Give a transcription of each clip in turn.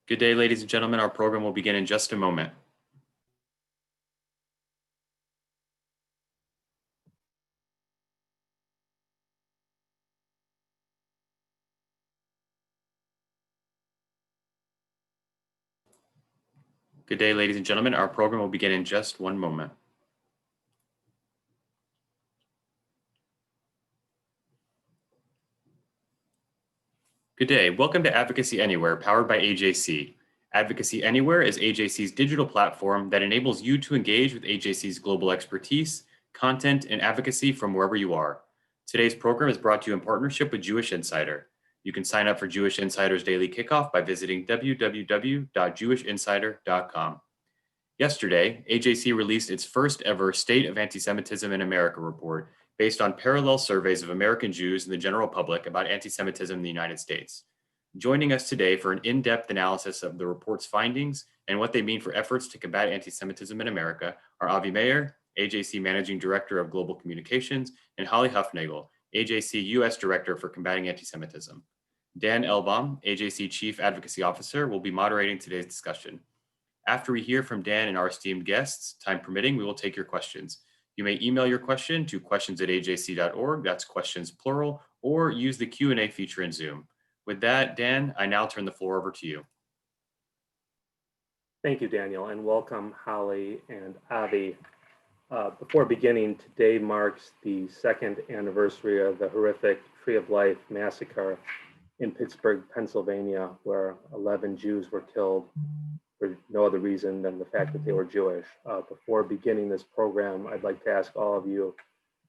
Good day, ladies and gentlemen. Our program will begin in just a moment. Good day, ladies and gentlemen. Our program will begin in just one moment. Good day. Welcome to Advocacy Anywhere, powered by AJC. Advocacy Anywhere is AJC's digital platform that enables you to engage with AJC's global expertise, content, and advocacy from wherever you are. Today's program is brought to you in partnership with Jewish Insider. You can sign up for Jewish Insider's daily kickoff by visiting www.jewishinsider.com. Yesterday, AJC released its first ever State of Antisemitism in America report based on parallel surveys of American Jews and the general public about anti-Semitism in the United States. Joining us today for an in-depth analysis of the report's findings and what they mean for efforts to combat anti-Semitism in America are Avi Mayer, AJC Managing Director of Global Communications, and Holly Huffnagle, AJC U.S. Director for Combating Antisemitism. Dan Elbaum, AJC Chief Advocacy Officer, will be moderating today's discussion. After we hear from Dan and our esteemed guests, time permitting, we will take your questions. You may email your question to questions@ajc.org, that's questions plural, or use the Q&A feature in Zoom. With that, Dan, I now turn the floor over to you. Thank you, Daniel, and welcome Holly and Avi. Before beginning, today marks the second anniversary of the horrific Tree of Life massacre in Pittsburgh, Pennsylvania, where 11 Jews were killed for no other reason than the fact that they were Jewish. Before beginning this program, I'd like to ask all of you,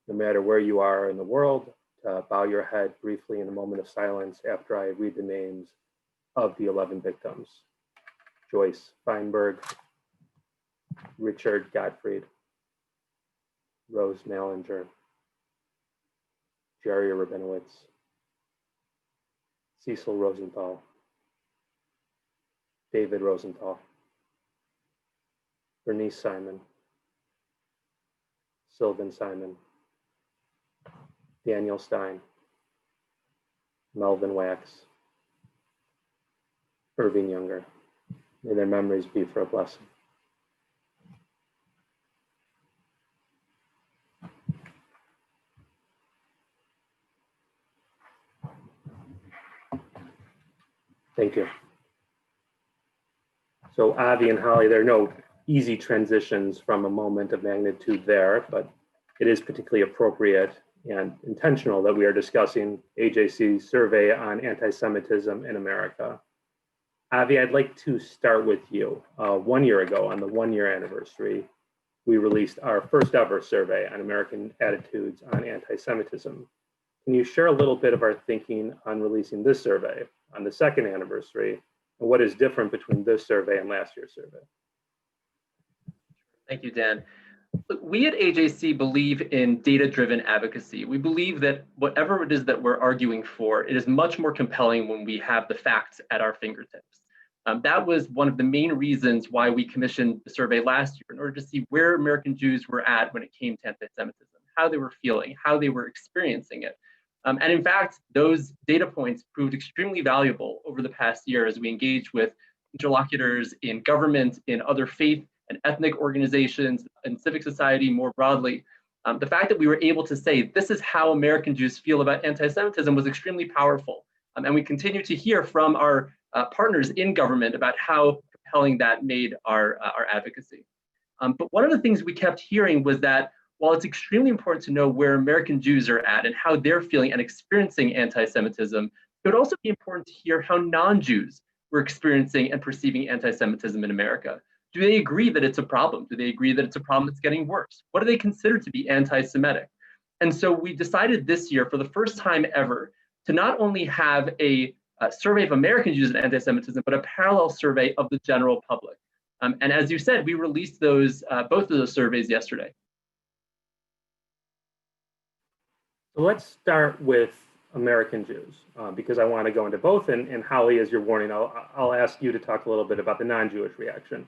no matter where you are in the world, to bow your head briefly in a moment of silence after I read the names of the 11 victims. Joyce Feinberg, Richard Gottfried, Rose Mallinger, Jerry Rabinowitz, Cecil Rosenthal, David Rosenthal, Bernice Simon, Sylvan Simon, Daniel Stein, Melvin Wax, Irving Younger. May their memories be for a blessing. Thank you. So Avi and Holly, there are no easy transitions from a moment of magnitude there, but it is particularly appropriate and intentional that we are discussing AJC's survey on anti-Semitism in America. Avi, I'd like to start with you. 1 year ago, on the 1 year anniversary, we released our first ever survey on American attitudes on anti-Semitism. Can you share a little bit of our thinking on releasing this survey on the second anniversary, and what is different between this survey and last year's survey? Thank you, Dan. We at AJC believe in data-driven advocacy. We believe that whatever it is that we're arguing for, it is much more compelling when we have the facts at our fingertips. That was one of the main reasons why we commissioned the survey last year, in order to see where American Jews were at when it came to anti-Semitism, how they were feeling, how they were experiencing it. And in fact, those data points proved extremely valuable over the past year as we engaged with interlocutors in government, in other faith and ethnic organizations, and civic society more broadly. The fact that we were able to say, this is how American Jews feel about anti-Semitism was extremely powerful. And we continue to hear from our partners in government about how compelling that made our advocacy. But one of the things we kept hearing was that while it's extremely important to know where American Jews are at and how they're feeling and experiencing anti-Semitism, it would also be important to hear how non-Jews were experiencing and perceiving anti-Semitism in America. Do they agree that it's a problem? Do they agree that it's a problem that's getting worse? What do they consider to be anti-Semitic? And so we decided this year, for the first time ever, to not only have a survey of American Jews and anti-Semitism, but a parallel survey of the general public. And as you said, we released those both of those surveys yesterday. So let's start with American Jews, because I want to go into both. And Holly, as your warning, I'll ask you to talk a little bit about the non-Jewish reaction.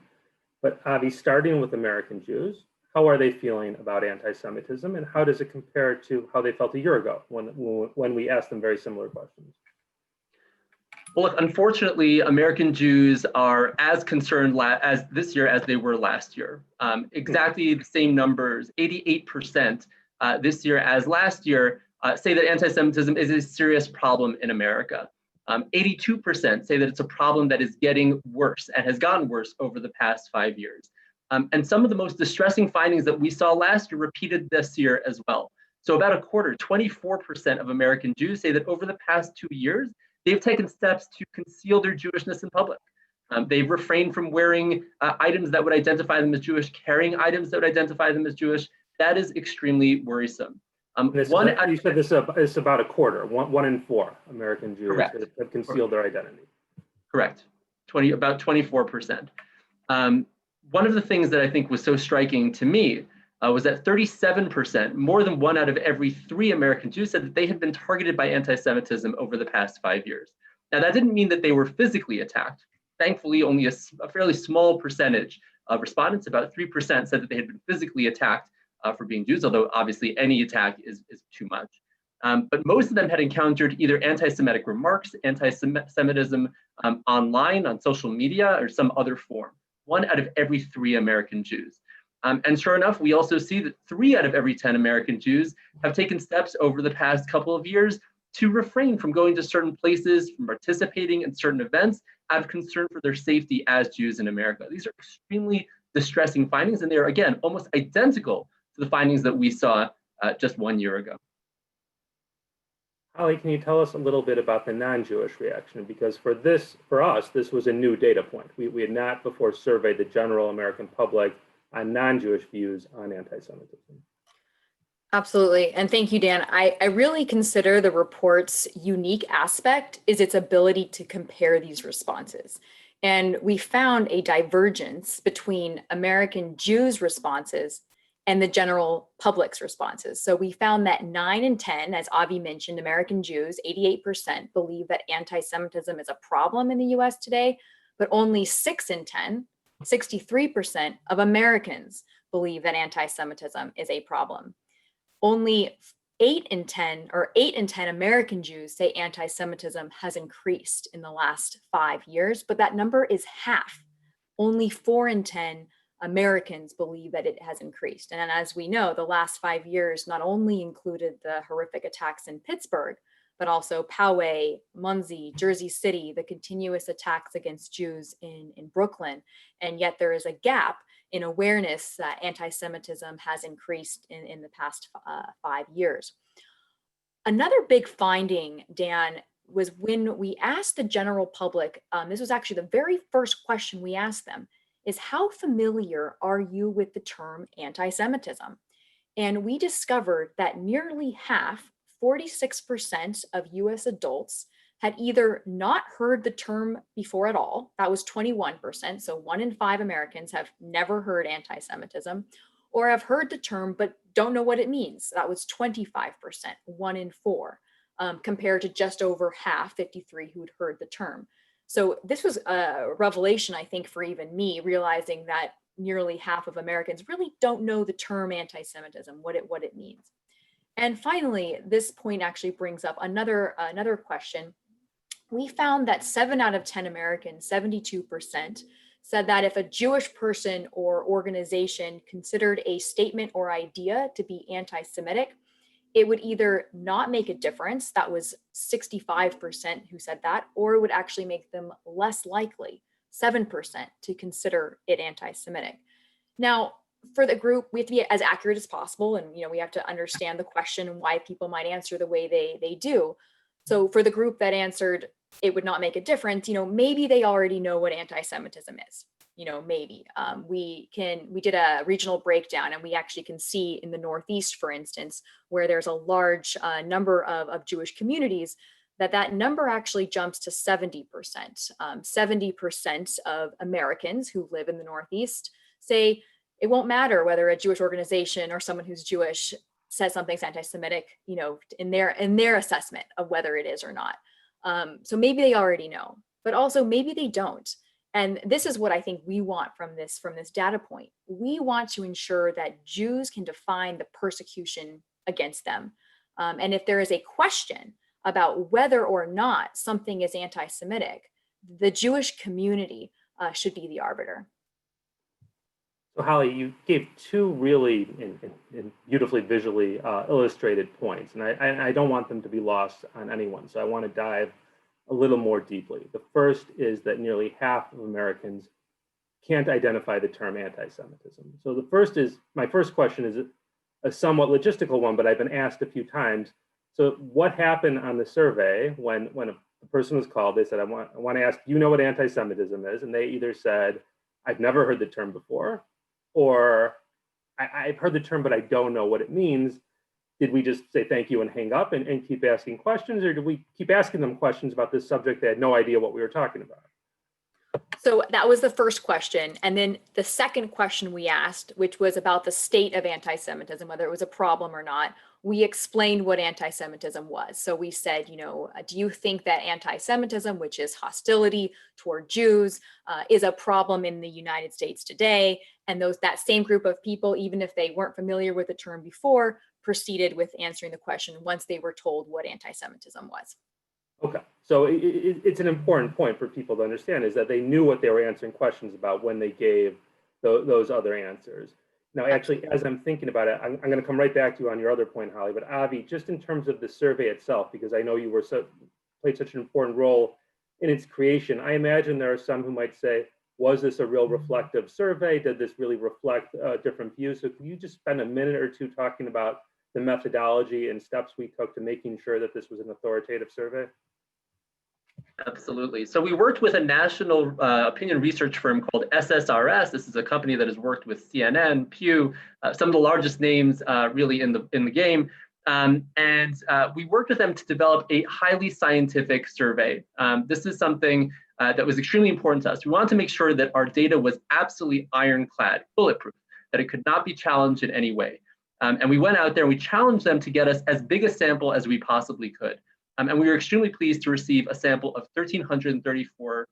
But Avi, starting with American Jews, how are they feeling about anti-Semitism, and how does it compare to how they felt a year ago when we asked them very similar questions? Well, look, unfortunately, American Jews are as concerned as this year as they were last year. Exactly the same numbers, 88% this year as last year, say that anti-Semitism is a serious problem in America. 82% say that it's a problem that is getting worse and has gotten worse over the past 5 years. And some of the most distressing findings that we saw last year repeated this year as well. So about a quarter, 24% of American Jews say that over the past 2 years, they've taken steps to conceal their Jewishness in public. They've refrained from wearing items that would identify them as Jewish, carrying items that would identify them as Jewish. That is extremely worrisome. You said this is about a quarter, one in 4 American Jews have concealed their identity. Correct, about 24%. One of the things that I think was so striking to me was that 37%, more than 1 out of every 3 American Jews, said that they had been targeted by anti-Semitism over the past 5 years. Now, that didn't mean that they were physically attacked. Thankfully, only a fairly small percentage of respondents, about 3%, said that they had been physically attacked for being Jews, although obviously any attack is too much. But most of them had encountered either anti-Semitic remarks, anti-Semitism online, on social media, or some other form. 1 out of every 3 American Jews. And sure enough, we also see that 3 out of every 10 American Jews have taken steps over the past couple of years to refrain from going to certain places, from participating in certain events, out of concern for their safety as Jews in America. These are extremely distressing findings, and they are, again, almost identical to the findings that we saw just 1 year ago. Holly, can you tell us a little bit about the non-Jewish reaction? Because for us, this was a new data point. We had not before surveyed the general American public on non-Jewish views on anti-Semitism. Absolutely. And thank you, Dan. I really consider the report's unique aspect is its ability to compare these responses. And we found a divergence between American Jews' responses and the general public's responses. So we found that 9 in 10, as Avi mentioned, American Jews, 88%, believe that anti-Semitism is a problem in the US today, but only 6 in 10, 63% of Americans believe that anti-Semitism is a problem. Only 8 in 10 American Jews say anti-Semitism has increased in the last 5 years, but that number is half. Only 4 in 10 Americans believe that it has increased. And as we know, the last 5 years not only included the horrific attacks in Pittsburgh, but also Poway, Muncie, Jersey City, the continuous attacks against Jews in Brooklyn. And yet there is a gap in awareness that anti-Semitism has increased in the past 5 years. Another big finding, Dan, was when we asked the general public, this was actually the very first question we asked them, is how familiar are you with the term anti-Semitism? And we discovered that nearly half, 46% of US adults had either not heard the term before at all, that was 21%, so 1 in 5 Americans have never heard anti-Semitism, or have heard the term but don't know what it means, that was 25%, 1 in 4, compared to just over half, 53, who had heard the term. So this was a revelation, I think, for even me, realizing that nearly half of Americans really don't know the term anti-Semitism, what it means. And finally, this point actually brings up another question. We found that 7 out of 10 Americans, 72%, said that if a Jewish person or organization considered a statement or idea to be anti-Semitic, it would either not make a difference, that was 65% who said that, or it would actually make them less likely, 7%, to consider it anti-Semitic. Now, for the group, we have to be as accurate as possible, and we have to understand the question and why people might answer the way they do. So for the group that answered it would not make a difference, maybe they already know what anti-Semitism is. Maybe we did a regional breakdown, and we actually can see in the Northeast, for instance, where there's a large number of Jewish communities, that number actually jumps to 70%. 70% of Americans who live in the Northeast say it won't matter whether a Jewish organization or someone who's Jewish says something's anti-Semitic, in their assessment of whether it is or not. So maybe they already know, but also maybe they don't. And this is what I think we want from this data point. We want to ensure that Jews can define the persecution against them. And if there is a question about whether or not something is anti-Semitic, the Jewish community should be the arbiter. So Holly, you gave two really in beautifully visually illustrated points, and I don't want them to be lost on anyone. So I want to dive a little more deeply. The first is that nearly half of Americans can't identify the term anti-Semitism. So the first is, my first question is a somewhat logistical one, but I've been asked a few times. So what happened on the survey when a person was called? They said, I want to ask, do you know what anti-Semitism is? And they either said, I've never heard the term before, or I've heard the term, but I don't know what it means. Did we just say thank you and hang up and keep asking questions, or did we keep asking them questions about this subject? They had no idea what we were talking about. So that was the first question. And then the second question we asked, which was about the state of anti-Semitism, whether it was a problem or not, we explained what anti-Semitism was. So we said, do you think that anti-Semitism, which is hostility toward Jews, is a problem in the United States today? And that same group of people, even if they weren't familiar with the term before, proceeded with answering the question once they were told what anti-Semitism was. Okay, so it's an important point for people to understand, is that they knew what they were answering questions about when they gave those other answers. Now, actually, as I'm thinking about it, I'm going to come right back to you on your other point, Holly, but Avi, just in terms of the survey itself, because I know you played such an important role in its creation, I imagine there are some who might say, was this a real reflective survey? Did this really reflect different views? So can you just spend a minute or two talking about the methodology and steps we took to making sure that this was an authoritative survey? Absolutely. So we worked with a national opinion research firm called SSRS. This is a company that has worked with CNN, Pew, some of the largest names really in the game. We worked with them to develop a highly scientific survey. This is something that was extremely important to us. We wanted to make sure that our data was absolutely ironclad, bulletproof, that it could not be challenged in any way. And we went out there and we challenged them to get us as big a sample as we possibly could. And we were extremely pleased to receive a sample of 1,334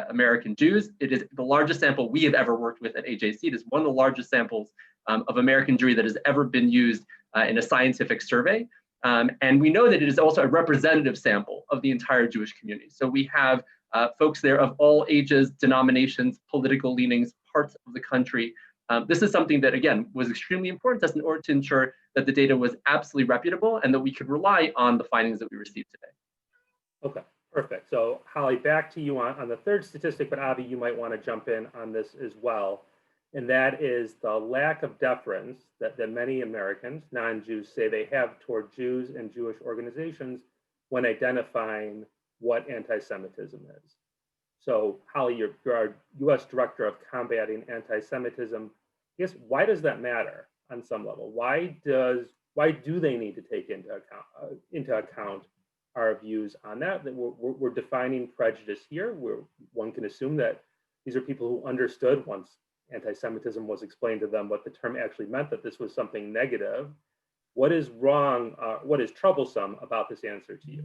American Jews. It is the largest sample we have ever worked with at AJC. It is one of the largest samples of American Jewry that has ever been used in a scientific survey. And we know that it is also a representative sample of the entire Jewish community. So we have folks there of all ages, denominations, political leanings, parts of the country. This is something that, again, was extremely important to us in order to ensure that the data was absolutely reputable and that we could rely on the findings that we received today. Okay, perfect. So Holly, back to you on the third statistic, but Avi, you might want to jump in on this as well. And that is the lack of deference that many Americans, non-Jews, say they have toward Jews and Jewish organizations when identifying what anti-Semitism is. So Holly, you're our U.S. Director of Combating Antisemitism. I guess, why does that matter on some level? Why do they need to take into account our views on that? That we're defining prejudice here, where one can assume that these are people who understood once anti-Semitism was explained to them what the term actually meant, that this was something negative. What is wrong, what is troublesome about this answer to you?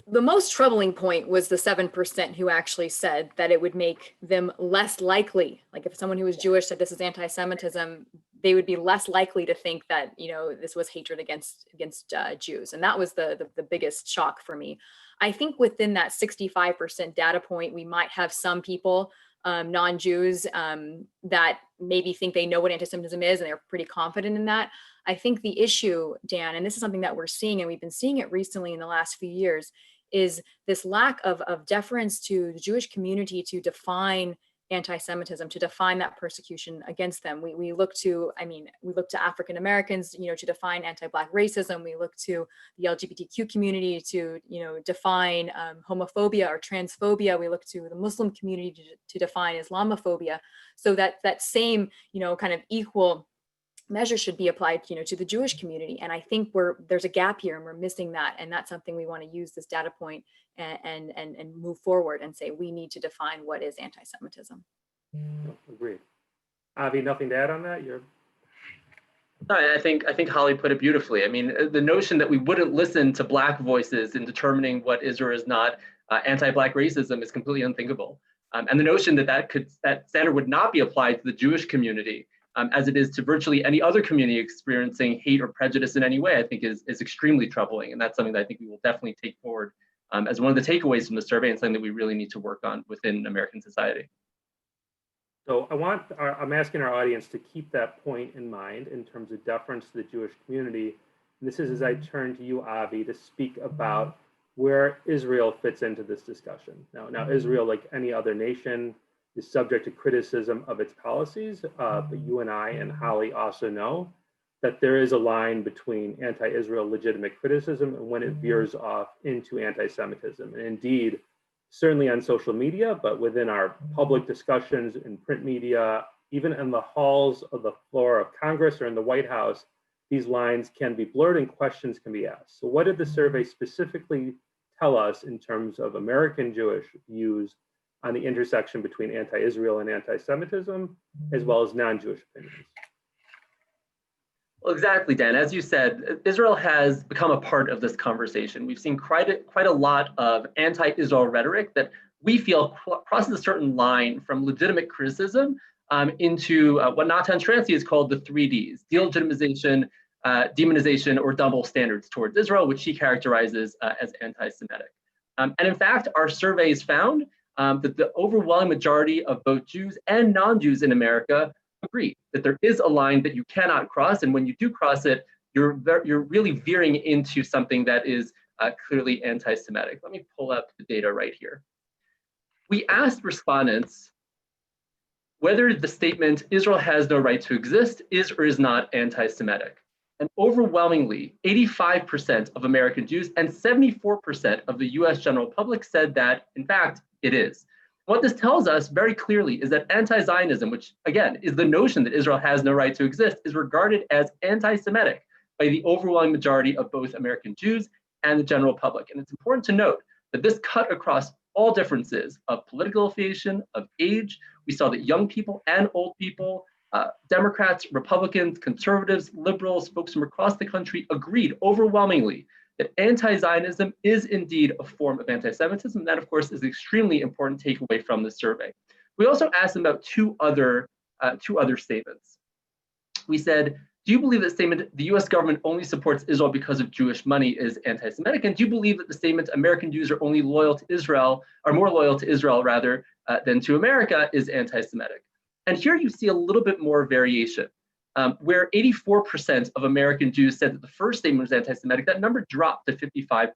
The most troubling point was the 7% who actually said that it would make them less likely, like if someone who was Jewish said this is anti-Semitism, they would be less likely to think that, this was hatred against Jews. And that was the biggest shock for me. I think within that 65% data point, we might have some people, non-Jews, that maybe think they know what anti-Semitism is and they're pretty confident in that. I think the issue, Dan, and this is something that we're seeing, and we've been seeing it recently in the last few years, is this lack of deference to the Jewish community to define anti-Semitism, to define that persecution against them. We look to African Americans, to define anti-Black racism. We look to the LGBTQ community to, define homophobia or transphobia. We look to the Muslim community to define Islamophobia. So that same, kind of equal measure should be applied, to the Jewish community. And I think there's a gap here and we're missing that. And that's something we want to use this data point and move forward and say, we need to define what is anti-Semitism. Agreed. Avi, nothing to add on that? No, I think Holly put it beautifully. I mean, the notion that we wouldn't listen to Black voices in determining what is or is not anti-Black racism is completely unthinkable. And the notion that standard would not be applied to the Jewish community as it is to virtually any other community experiencing hate or prejudice in any way, I think is extremely troubling. And that's something that I think we will definitely take forward as one of the takeaways from the survey, and something that we really need to work on within American society. So I'm asking our audience to keep that point in mind in terms of deference to the Jewish community. And this is as I turn to you, Avi, to speak about where Israel fits into this discussion. Now Israel, like any other nation, is subject to criticism of its policies, but you and I and Holly also know that there is a line between anti-Israel legitimate criticism and when it veers off into anti-Semitism. And indeed, certainly on social media, but within our public discussions in print media, even in the halls of the floor of Congress or in the White House, these lines can be blurred and questions can be asked. So what did the survey specifically tell us in terms of American Jewish views on the intersection between anti-Israel and anti-Semitism, as well as non-Jewish opinions? Well, exactly, Dan. As you said, Israel has become a part of this conversation. We've seen quite a lot of anti-Israel rhetoric that we feel crosses a certain line from legitimate criticism into what Natan Sharansky has called the 3Ds: delegitimization, demonization, or double standards towards Israel, which he characterizes as anti-Semitic. And in fact, our surveys found that the overwhelming majority of both Jews and non-Jews in America agree that there is a line that you cannot cross, and when you do cross it, you're really veering into something that is clearly anti-Semitic. Let me pull up the data right here. We asked respondents whether the statement "Israel has no right to exist" is or is not anti-Semitic. And overwhelmingly, 85% of American Jews and 74% of the US general public said that, in fact, it is. What this tells us very clearly is that anti-Zionism, which again is the notion that Israel has no right to exist, is regarded as anti-Semitic by the overwhelming majority of both American Jews and the general public. And it's important to note that this cut across all differences of political affiliation, of age. We saw that young people and old people, Democrats, Republicans, conservatives, liberals, folks from across the country agreed overwhelmingly that anti-Zionism is indeed a form of anti-Semitism. That, of course, is an extremely important takeaway from the survey. We also asked them about two other statements. We said, do you believe that statement, the US government only supports Israel because of Jewish money, is anti-Semitic? And do you believe that the statement, American Jews are only loyal to Israel, are more loyal to Israel rather than to America, is anti-Semitic? And here you see a little bit more variation. Where 84% of American Jews said that the first statement was anti-Semitic, that number dropped to 55%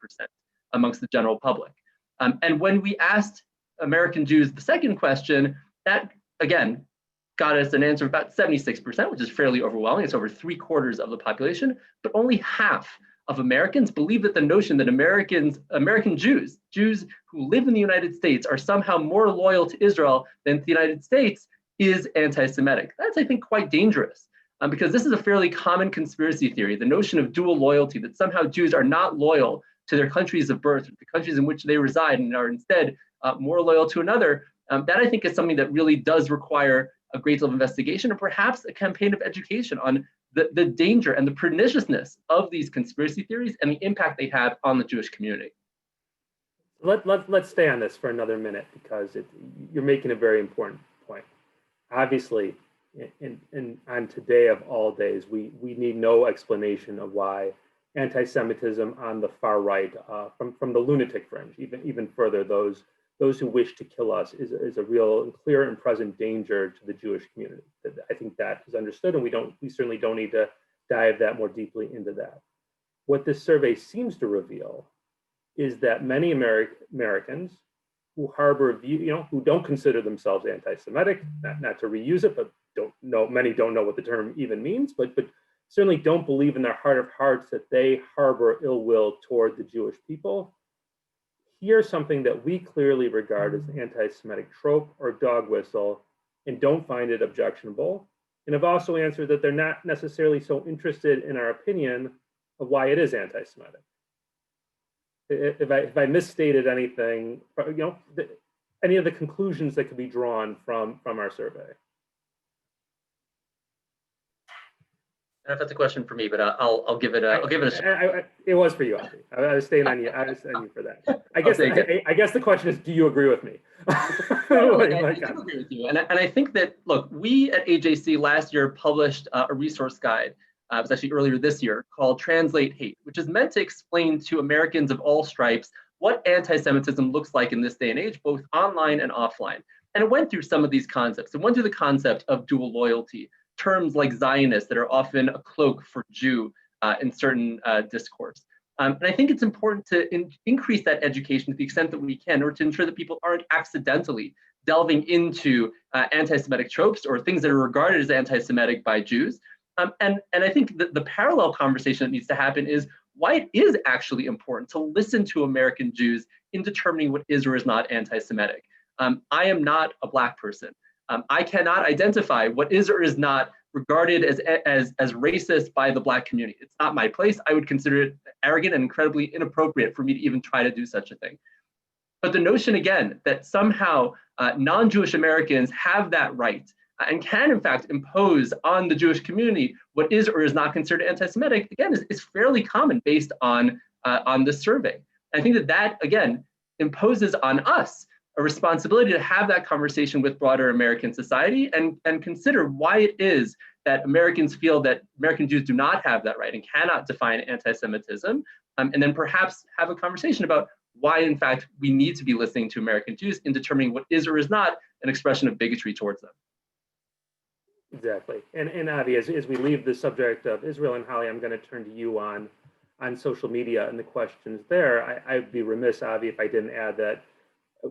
amongst the general public. And when we asked American Jews the second question, that again got us an answer of about 76%, which is fairly overwhelming. It's over 3/4 of the population, but only half of Americans believe that the notion that American Jews who live in the United States are somehow more loyal to Israel than to the United States is anti-Semitic. That's, I think, quite dangerous. Because this is a fairly common conspiracy theory, the notion of dual loyalty, that somehow Jews are not loyal to their countries of birth, the countries in which they reside, and are instead more loyal to another. That, I think, is something that really does require a great deal of investigation, and perhaps a campaign of education on the danger and the perniciousness of these conspiracy theories and the impact they have on the Jewish community. Let's stay on this for another minute, because you're making a very important point. Obviously, on today of all days, we need no explanation of why anti-Semitism on the far right, from the lunatic fringe, even further, those who wish to kill us, is a real and clear and present danger to the Jewish community. I think that is understood, and we certainly don't need to dive that more deeply into that. What this survey seems to reveal is that many Americans who harbor who don't consider themselves anti-Semitic, not to reuse it, but many don't know what the term even means, but certainly don't believe in their heart of hearts that they harbor ill will toward the Jewish people. Here's something that we clearly regard as an anti-Semitic trope or dog whistle, and don't find it objectionable, and have also answered that they're not necessarily so interested in our opinion of why it is anti-Semitic. If I misstated anything, any of the conclusions that could be drawn from our survey. I don't know if that's a question for me, but I'll give it a shot. It was for you, Avi. I was staying on you. I was on you for that. I guess the question is, do you agree with me? I do agree with you. And I think that, look, we at AJC last year published a resource guide. It was actually earlier this year, called Translate Hate, which is meant to explain to Americans of all stripes what anti-Semitism looks like in this day and age, both online and offline. And it went through some of these concepts. It went through the concept of dual loyalty, terms like Zionist that are often a cloak for Jew in certain discourse. And I think it's important to increase that education to the extent that we can, or to ensure that people aren't accidentally delving into anti-Semitic tropes or things that are regarded as anti-Semitic by Jews. And I think that the parallel conversation that needs to happen is why it is actually important to listen to American Jews in determining what is or is not anti-Semitic. I am not a Black person. I cannot identify what is or is not regarded as racist by the Black community. It's not my place. I would consider it arrogant and incredibly inappropriate for me to even try to do such a thing. But the notion, again, that somehow non-Jewish Americans have that right and can, in fact, impose on the Jewish community what is or is not considered anti-Semitic, again, is fairly common based on this survey. I think that, again, imposes on us a responsibility to have that conversation with broader American society and consider why it is that Americans feel that American Jews do not have that right and cannot define anti-Semitism, and then perhaps have a conversation about why, in fact, we need to be listening to American Jews in determining what is or is not an expression of bigotry towards them. Exactly. And Avi, as we leave the subject of Israel, and Holly, I'm going to turn to you on social media and the questions there. I'd be remiss, Avi, if I didn't add that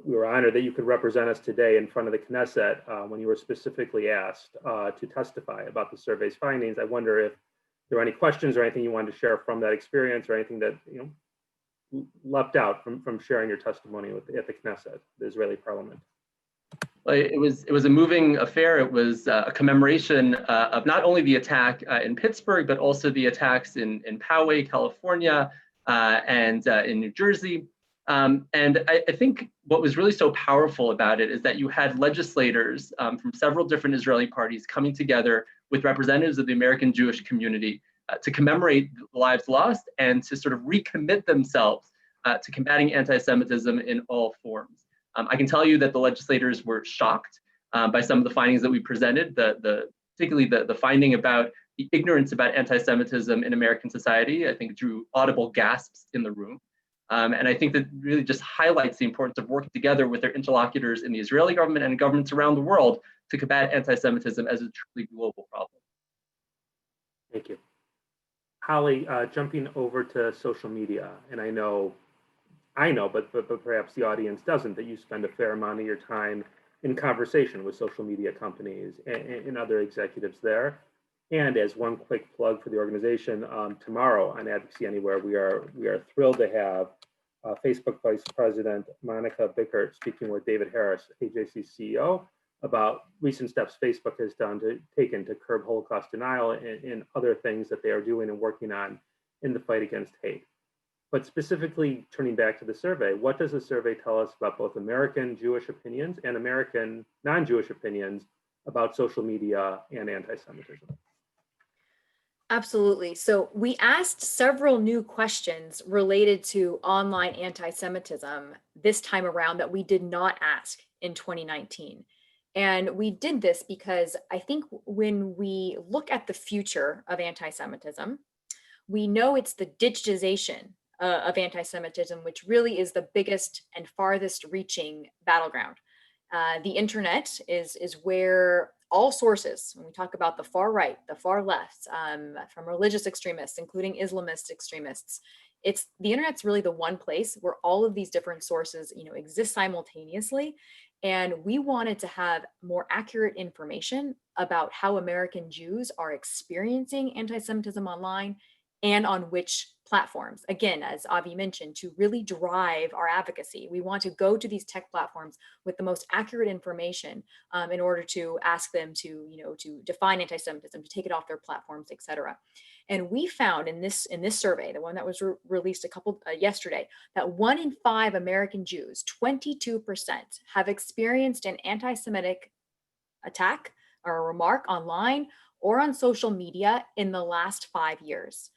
we were honored that you could represent us today in front of the Knesset when you were specifically asked to testify about the survey's findings. I wonder if there are any questions or anything you wanted to share from that experience, or anything that left out from sharing your testimony at the Knesset, the Israeli parliament. Well, it was a moving affair. It was a commemoration of not only the attack in Pittsburgh, but also the attacks in Poway, California, and in New Jersey. And I think what was really so powerful about it is that you had legislators from several different Israeli parties coming together with representatives of the American Jewish community to commemorate the lives lost and to sort of recommit themselves to combating anti-Semitism in all forms. I can tell you that the legislators were shocked by some of the findings that we presented, particularly the finding about the ignorance about anti-Semitism in American society. I think drew audible gasps in the room. And I think that really just highlights the importance of working together with their interlocutors in the Israeli government and governments around the world to combat anti-Semitism as a truly global problem. Thank you. Holly, jumping over to social media, and I know, but perhaps the audience doesn't, that you spend a fair amount of your time in conversation with social media companies and other executives there. And as one quick plug for the organization, tomorrow on Advocacy Anywhere, we are thrilled to have Facebook Vice President Monica Bickert speaking with David Harris, AJC CEO, about recent steps Facebook has taken to curb Holocaust denial and other things that they are doing and working on in the fight against hate. But specifically turning back to the survey, what does the survey tell us about both American Jewish opinions and American non-Jewish opinions about social media and anti-Semitism? Absolutely. So we asked several new questions related to online anti-Semitism this time around that we did not ask in 2019. And we did this because I think when we look at the future of anti-Semitism, we know it's the digitization of anti-Semitism, which really is the biggest and farthest reaching battleground. The internet is where all sources, when we talk about the far right, the far left, from religious extremists, including Islamist extremists, the internet's really the one place where all of these different sources, exist simultaneously. And we wanted to have more accurate information about how American Jews are experiencing anti-Semitism online and on which platforms. Again, as Avi mentioned, to really drive our advocacy. We want to go to these tech platforms with the most accurate information in order to ask them to define anti-Semitism, to take it off their platforms, et cetera. And we found in this survey, the one that was released yesterday, that 1 in 5 American Jews, 22%, have experienced an anti-Semitic attack or a remark online or on social media in the last 5 years.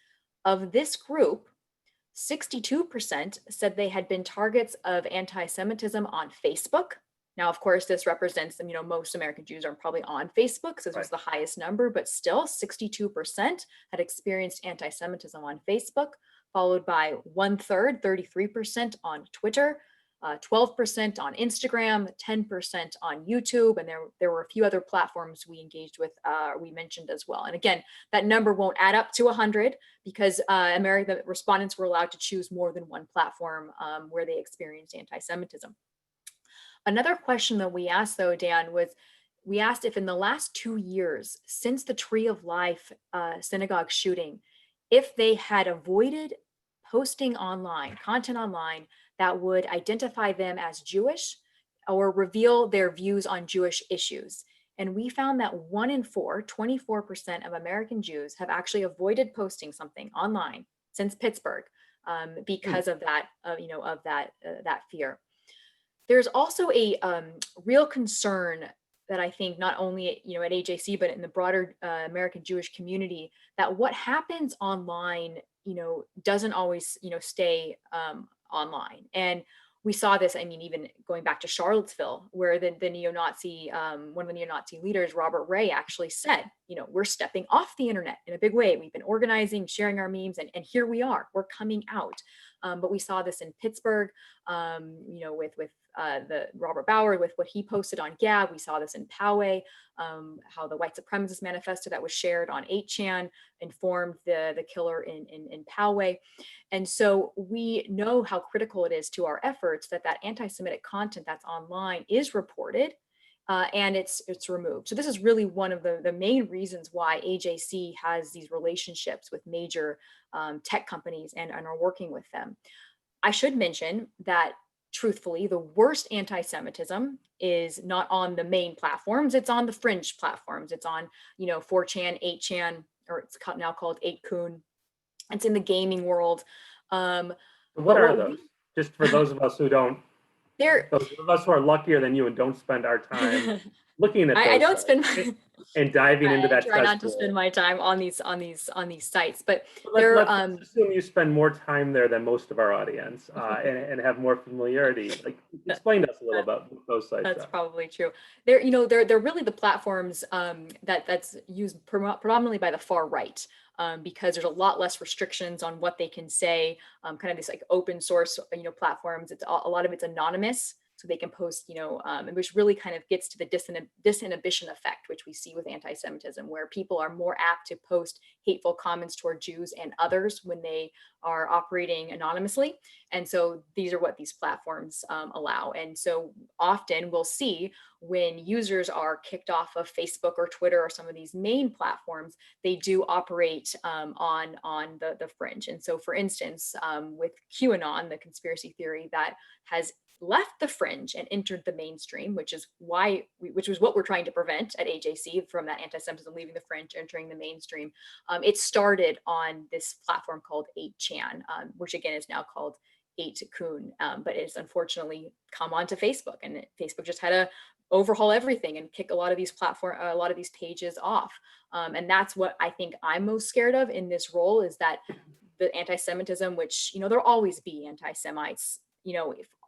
Of this group, 62% said they had been targets of anti-Semitism on Facebook, Now, of course, this represents, most American Jews are probably on Facebook, so this was the highest number, but still 62% had experienced anti-Semitism on Facebook, followed by 1/3, 33% on Twitter, 12% on Instagram, 10% on YouTube, and there were a few other platforms we engaged with, we mentioned as well. And again, that number won't add up to 100 because the respondents were allowed to choose more than one platform where they experienced anti-Semitism. Another question that we asked, though, Dan, was we asked if in the last 2 years since the Tree of Life synagogue shooting, if they had avoided posting online, content online that would identify them as Jewish or reveal their views on Jewish issues. And we found that 1 in 4, 24% of American Jews have actually avoided posting something online since Pittsburgh because of that, that fear. There's also a real concern that I think not only at AJC but in the broader American Jewish community, that what happens online doesn't always stay online. And we saw this, even going back to Charlottesville, where the neo-Nazi, one of the neo-Nazi leaders, Robert Ray, actually said, we're stepping off the internet in a big way. We've been organizing, sharing our memes, and here we are, we're coming out. But we saw this in Pittsburgh, with the Robert Bauer, with what he posted on Gab. We saw this in Poway, how the white supremacist manifesto that was shared on 8chan informed the killer in Poway. And so we know how critical it is to our efforts that anti-Semitic content that's online is reported and it's removed. So this is really one of the main reasons why AJC has these relationships with major tech companies and are working with them. I should mention that truthfully, the worst anti-Semitism is not on the main platforms, it's on the fringe platforms. It's on, 4chan, 8chan, or it's now called 8kun. It's in the gaming world. What are those? Just for those of us who don't, those of us who are luckier than you and don't spend our time looking at those. I don't spend and diving into that. I try not to spend my time on these sites, but let's assume you spend more time there than most of our audience and have more familiarity. Like, explain to us a little about those sites. That's probably true. They're really the platforms that's used predominantly by the far right. Because there's a lot less restrictions on what they can say, kind of these like open source, platforms. It's a lot of it's anonymous, so they can post, which really kind of gets to the disinhibition effect, which we see with anti-Semitism, where people are more apt to post hateful comments toward Jews and others when they are operating anonymously. And so these are what these platforms allow. And so often we'll see when users are kicked off of Facebook or Twitter or some of these main platforms, they do operate on the fringe. And so, for instance, with QAnon, the conspiracy theory that has left the fringe and entered the mainstream, which is what we're trying to prevent at AJC, from that anti-Semitism leaving the fringe, entering the mainstream. It started on this platform called 8chan, which again is now called 8kun, but it's unfortunately come onto Facebook, and Facebook just had to overhaul everything and kick a lot of these pages off. And that's what I think I'm most scared of in this role, is that the anti-Semitism, which, there'll always be anti-Semites,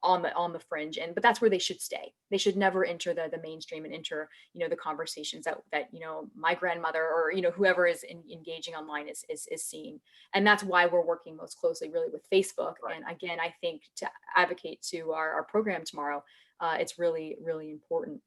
on the fringe, but that's where they should stay. They should never enter the mainstream and enter, the conversations that my grandmother or, whoever is engaging online is seeing. And that's why we're working most closely really with Facebook. Right. And again, I think to advocate to our program tomorrow, it's really, really important.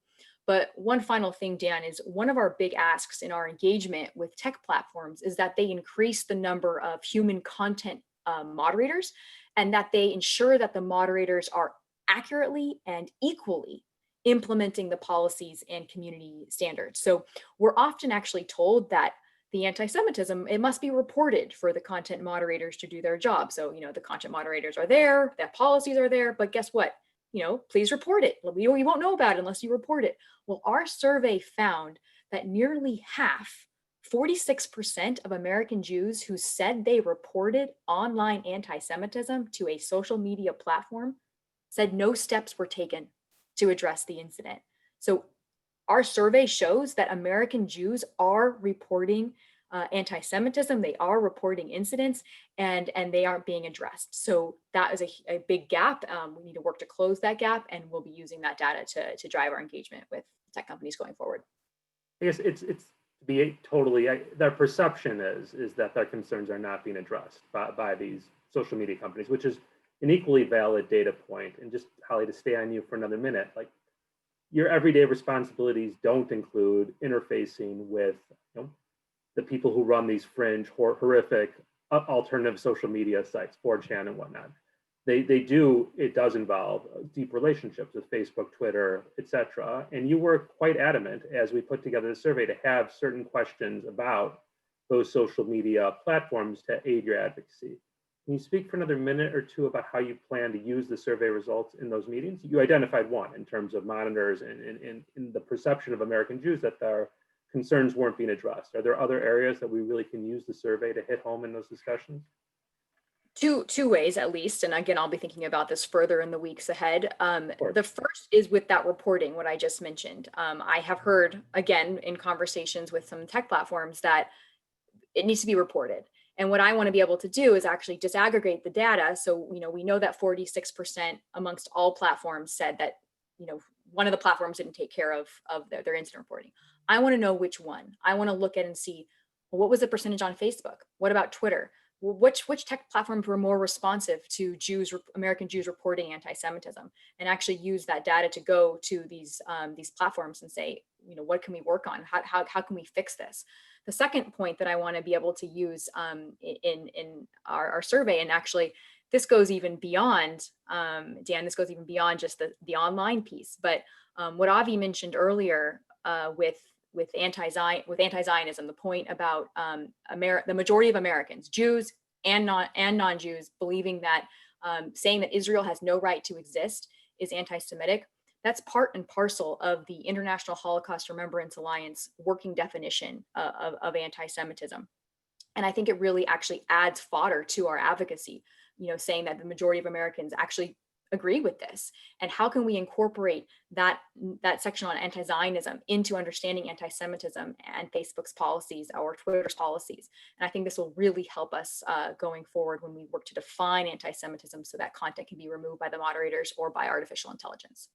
But one final thing, Dan, is one of our big asks in our engagement with tech platforms is that they increase the number of human content moderators, and that they ensure that the moderators are accurately and equally implementing the policies and community standards. So we're often actually told that the anti-Semitism, it must be reported for the content moderators to do their job. So, the content moderators are there, their policies are there, but guess what? Please report it. We won't know about it unless you report it. Well, our survey found that nearly half, 46% of American Jews who said they reported online anti-Semitism to a social media platform said no steps were taken to address the incident. So our survey shows that American Jews are reporting anti-Semitism. They are reporting incidents, and they aren't being addressed. So that is a big gap. We need to work to close that gap, and we'll be using that data to drive our engagement with tech companies going forward. I guess it's to be totally, their perception is that their concerns are not being addressed by these social media companies, which is an equally valid data point. And just, Holly, to stay on you for another minute, like, your everyday responsibilities don't include interfacing with the people who run these fringe, horrific, alternative social media sites, 4chan and whatnot. It does involve deep relationships with Facebook, Twitter, etc. And you were quite adamant as we put together the survey to have certain questions about those social media platforms to aid your advocacy. Can you speak for another minute or two about how you plan to use the survey results in those meetings? You identified one in terms of monitors and in the perception of American Jews that their concerns weren't being addressed. Are there other areas that we really can use the survey to hit home in those discussions? Two ways at least, and again, I'll be thinking about this further in the weeks ahead. The first is with that reporting, what I just mentioned. I have heard, again, in conversations with some tech platforms that it needs to be reported. And what I want to be able to do is actually disaggregate the data. So, we know that 46% amongst all platforms said that, one of the platforms didn't take care of their incident reporting. I want to know which one. I want to look at and see, well, what was the percentage on Facebook? What about Twitter? Which tech platforms were more responsive to American Jews reporting anti-Semitism, and actually use that data to go to these platforms and say, what can we work on? How can we fix this? The second point that I want to be able to use in our survey, and actually this goes even beyond, Dan, this goes even beyond just the online piece, but what Avi mentioned earlier with anti-Zionism, the point about the majority of Americans, Jews and non-Jews, believing that saying that Israel has no right to exist is anti-Semitic. That's part and parcel of the International Holocaust Remembrance Alliance working definition of anti-Semitism. And I think it really actually adds fodder to our advocacy, saying that the majority of Americans actually agree with this. And how can we incorporate that section on anti-Zionism into understanding anti-Semitism and Facebook's policies or Twitter's policies? And I think this will really help us going forward when we work to define anti-Semitism so that content can be removed by the moderators or by artificial intelligence.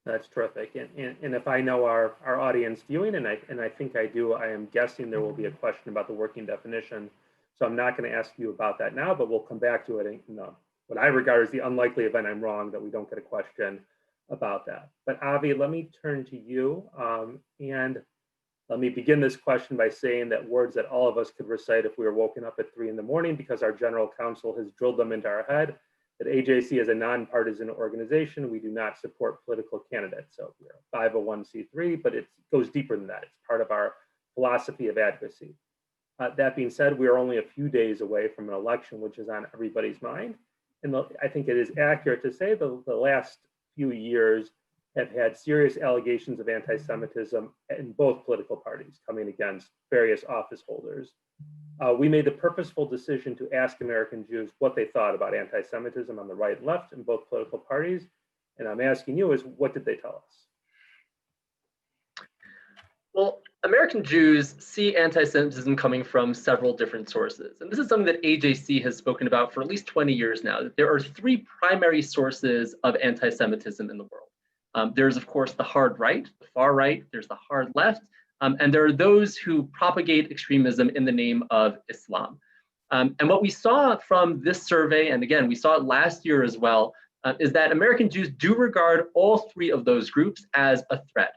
That's terrific. And if I know our audience viewing, and I think I do, I am guessing there will be a question about the working definition. So I'm not going to ask you about that now, but we'll come back to it in what I regard as the unlikely event I'm wrong that we don't get a question about that. But Avi, let me turn to you, and let me begin this question by saying that words that all of us could recite if we were woken up at 3 a.m, because our general counsel has drilled them into our head, that AJC is a nonpartisan organization. We do not support political candidates. So we're a 501c3, but it goes deeper than that. It's part of our philosophy of advocacy. That being said, we are only a few days away from an election, which is on everybody's mind. And I think it is accurate to say the last few years have had serious allegations of anti-Semitism in both political parties coming against various office holders. We made the purposeful decision to ask American Jews what they thought about anti-Semitism on the right and left in both political parties. And I'm asking you what did they tell us? Well, American Jews see anti-Semitism coming from several different sources. And this is something that AJC has spoken about for at least 20 years now, that there are 3 primary sources of anti-Semitism in the world. There's, of course, the hard right, the far right, there's the hard left, and there are those who propagate extremism in the name of Islam. And what we saw from this survey, and again, we saw it last year as well, is that American Jews do regard all 3 of those groups as a threat.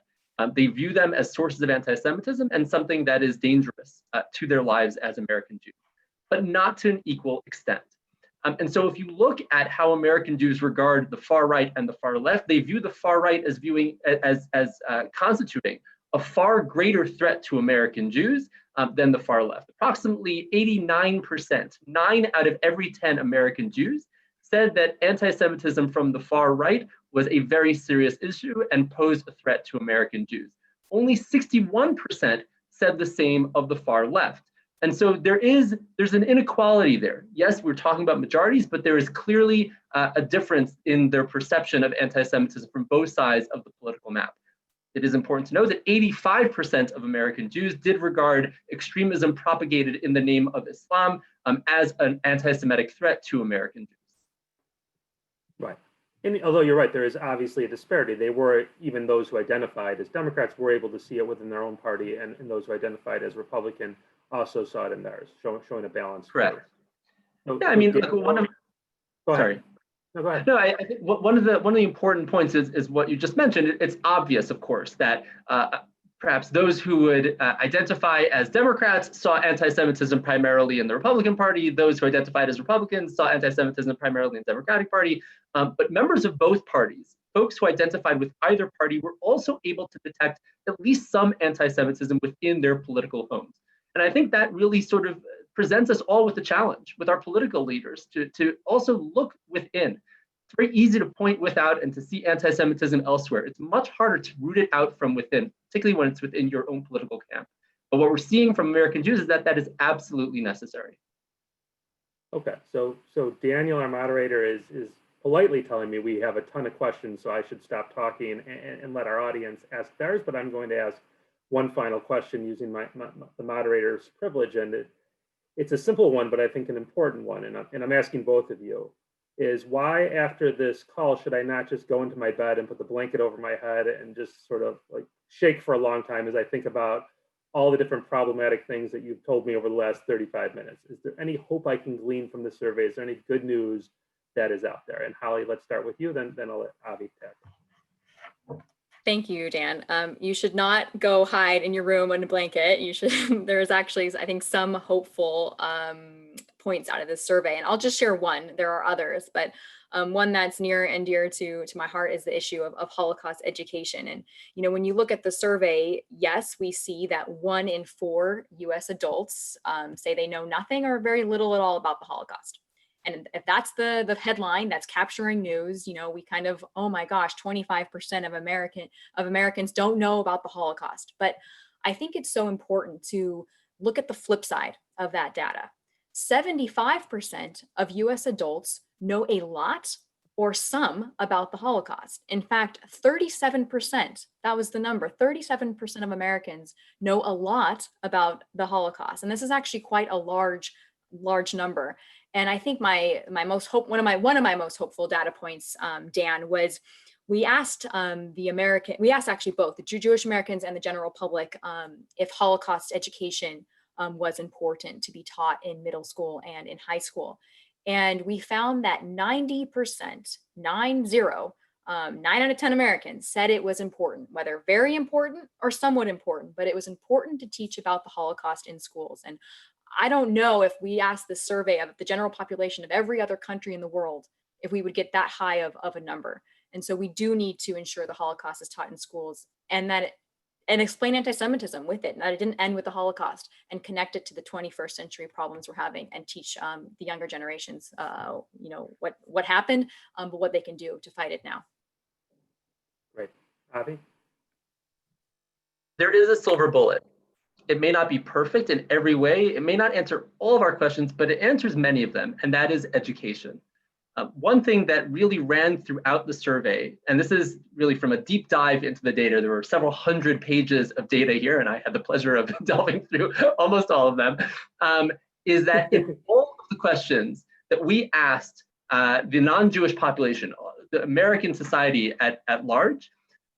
They view them as sources of anti-Semitism and something that is dangerous to their lives as American Jews, but not to an equal extent. And so if you look at how American Jews regard the far right and the far left, they view the far right as constituting a far greater threat to American Jews than the far left. Approximately 89%, 9 out of every 10 American Jews said that anti-Semitism from the far right was a very serious issue and posed a threat to American Jews. Only 61% said the same of the far left. And so there's an inequality there. Yes, we're talking about majorities, but there is clearly a difference in their perception of anti-Semitism from both sides of the political map. it is important to know that 85% of American Jews did regard extremism propagated in the name of Islam as an anti-Semitic threat to American Jews. Right. And although you're right, there is obviously a disparity. They were, even those who identified as Democrats were able to see it within their own party, and those who identified as Republican also saw it in theirs, showing a balance. Correct. So, Yeah, I mean, look, one of, sorry. No, go ahead. No, I think one of the important points is what you just mentioned. It's obvious, of course, that perhaps those who would identify as Democrats saw anti-Semitism primarily in the Republican Party. Those who identified as Republicans saw anti-Semitism primarily in the Democratic Party. But members of both parties, folks who identified with either party, were also able to detect at least some anti-Semitism within their political homes. And I think that really sort of presents us all with a challenge, with our political leaders, to also look within. It's very easy to point without and to see anti-Semitism elsewhere. It's much harder to root it out from within, particularly when it's within your own political camp. But what we're seeing from American Jews is that that is absolutely necessary. Okay, so Daniel, our moderator, is politely telling me we have a ton of questions, so I should stop talking and let our audience ask theirs, but I'm going to ask one final question using the moderator's privilege, and it's a simple one, but I think an important one, and I'm asking both of you, is why after this call should I not just go into my bed and put the blanket over my head and just sort of like shake for a long time as I think about all the different problematic things that you've told me over the last 35 minutes? Is there any hope I can glean from the survey? Is there any good news that is out there? And Holly, let's start with you, then I'll let Avi tackle. Thank you, Dan. You should not go hide in your room in a blanket. You should. There's actually, I think, some hopeful points out of this survey, and I'll just share one. There are others, but one that's near and dear to my heart is the issue of Holocaust education. And when you look at the survey, yes, we see that 1 in 4 U.S. adults say they know nothing or very little at all about the Holocaust. And if that's the headline that's capturing news, we kind of, oh my gosh, 25% of Americans don't know about the Holocaust. But I think it's so important to look at the flip side of that data. 75% of US adults know a lot or some about the Holocaust. In fact, 37%, that was the number, 37% of Americans know a lot about the Holocaust. And this is actually quite a large number. And I think one of my most hopeful data points, Dan, was we asked actually both the Jewish Americans and the general public if Holocaust education was important to be taught in middle school and in high school. And we found that 90%, 9 out of 10 Americans said it was important, whether very important or somewhat important, but it was important to teach about the Holocaust in schools. And I don't know if we asked the survey of the general population of every other country in the world, if we would get that high of a number. And so we do need to ensure the Holocaust is taught in schools and explain anti-Semitism with it, and that it didn't end with the Holocaust, and connect it to the 21st century problems we're having, and teach the younger generations, what happened, but what they can do to fight it now. Great. Avi? There is a silver bullet. It may not be perfect in every way. It may not answer all of our questions, but it answers many of them, and that is education. One thing that really ran throughout the survey, and this is really from a deep dive into the data, there were several hundred pages of data here, and I had the pleasure of delving through almost all of them, is that in all of the questions that we asked the non-Jewish population, the American society at large,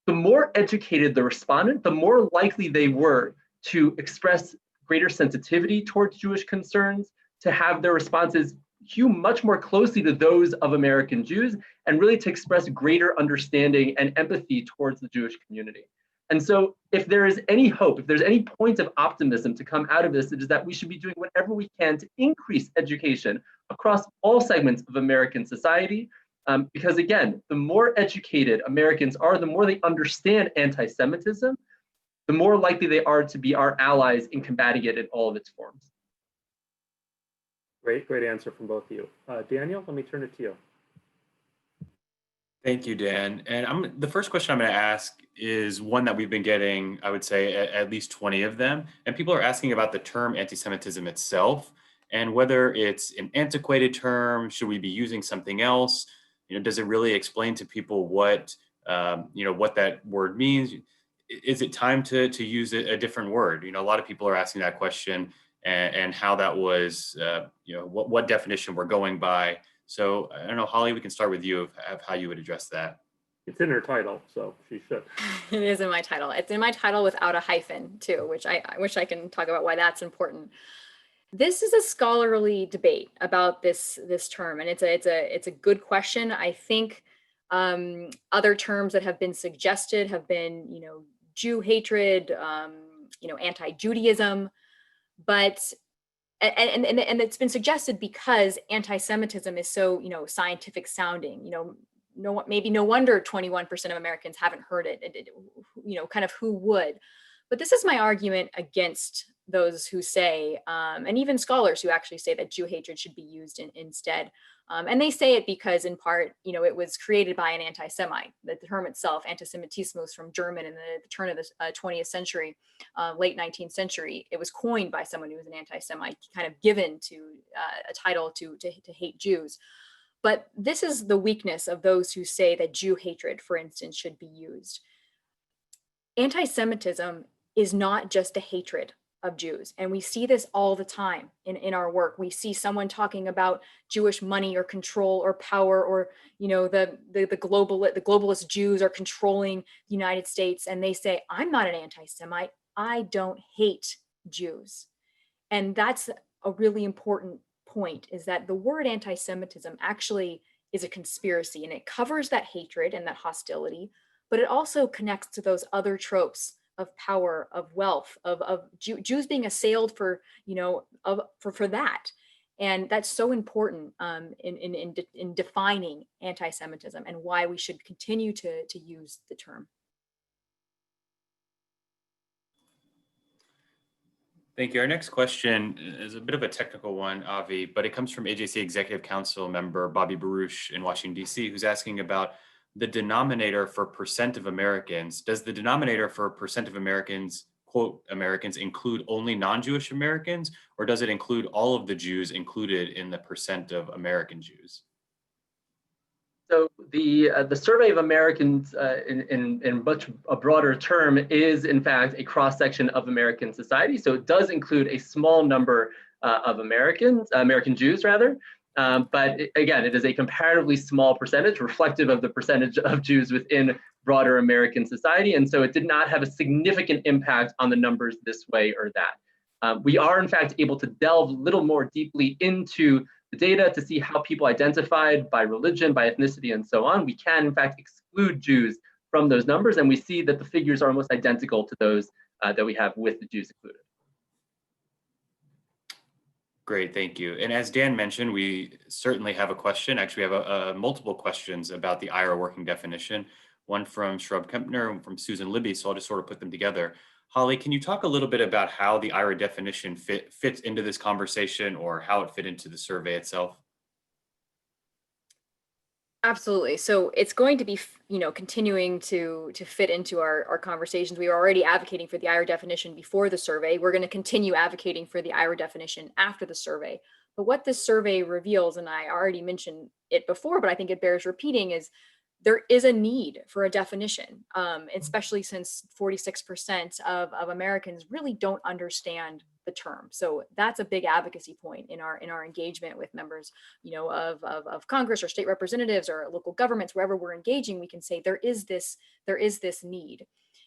the more educated the respondent, the more likely they were to express greater sensitivity towards Jewish concerns, to have their responses hew much more closely to those of American Jews, and really to express greater understanding and empathy towards the Jewish community. And so if there is any hope, if there's any point of optimism to come out of this, it is that we should be doing whatever we can to increase education across all segments of American society. Because again, the more educated Americans are, the more they understand anti-Semitism, the more likely they are to be our allies in combating it in all of its forms. Great answer from both of you. Daniel, let me turn it to you. Thank you, Dan. And the first question I'm going to ask is one that we've been getting, I would say, at least 20 of them. And people are asking about the term anti-Semitism itself and whether it's an antiquated term. Should we be using something else? Does it really explain to people what that word means? is it time to use a different word? A lot of people are asking that question, and how that was, what definition we're going by. So I don't know, Holly, we can start with you of how you would address that. It's in her title, so she should. It is in my title. It's in my title without a hyphen too, which I wish I can talk about why that's important. This is a scholarly debate about this term, and it's a good question. I think other terms that have been suggested have been, Jew hatred, anti-Judaism, but and it's been suggested because anti-Semitism is so scientific sounding. Maybe no wonder 21% of Americans haven't heard it. Kind of who would? But this is my argument against those who say, and even scholars who actually say that Jew hatred should be used instead. And they say it because, in part, it was created by an anti-Semite. The term itself, antisemitism, was from German in the turn of the 20th century, late 19th century. It was coined by someone who was an anti-Semite, kind of given to a title to hate Jews. But this is the weakness of those who say that Jew hatred, for instance, should be used. Anti-Semitism is not just a hatred of Jews. And we see this all the time in our work. We see someone talking about Jewish money or control or power, or, the globalist Jews are controlling the United States. And they say, I'm not an anti-Semite. I don't hate Jews. And that's a really important point, is that the word anti-Semitism actually is a conspiracy, and it covers that hatred and that hostility, but it also connects to those other tropes of power, of wealth, of Jews being assailed for that. And that's so important in defining anti-Semitism and why we should continue to use the term. Thank you. Our next question is a bit of a technical one, Avi, but it comes from AJC Executive Council member Bobby Baruch in Washington, D.C., who's asking about the denominator for percent of Americans. Does the denominator for percent of Americans, quote, Americans, include only non-Jewish Americans, or does it include all of the Jews included in the percent of American Jews? So the survey of Americans in much a broader term is, in fact, a cross-section of American society. So it does include a small number of American Jews, rather. But again, it is a comparatively small percentage, reflective of the percentage of Jews within broader American society. And so it did not have a significant impact on the numbers this way or that. We are, in fact, able to delve a little more deeply into the data to see how people identified by religion, by ethnicity, and so on. We can, in fact, exclude Jews from those numbers, and we see that the figures are almost identical to those that we have with the Jews included. Great, thank you. And as Dan mentioned, we certainly have a question. Actually, we have multiple questions about the IrA Working Definition, one from Shrub Kempner and from Susan Libby, so I'll just sort of put them together. Holly, can you talk a little bit about how the IrA definition fits into this conversation, or how it fit into the survey itself? Absolutely. So it's going to be, continuing to fit into our conversations. We were already advocating for the IrA definition before the survey. We're going to continue advocating for the IrA definition after the survey. But what this survey reveals, and I already mentioned it before, but I think it bears repeating, is there is a need for a definition, especially since 46% of Americans really don't understand the term. So that's a big advocacy point in our engagement with members, of Congress or state representatives or local governments. Wherever we're engaging, we can say there is this need.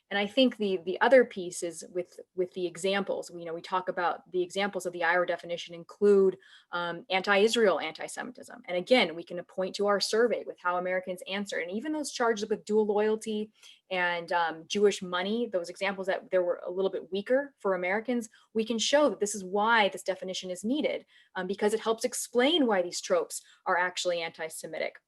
And I think the other piece is with the examples. We talk about the examples of the IrA definition include anti-Israel anti-Semitism. And again, we can point to our survey with how Americans answered. And even those charged with dual loyalty and Jewish money, those examples that there were a little bit weaker for Americans, we can show that this is why this definition is needed, because it helps explain why these tropes are actually anti-Semitic.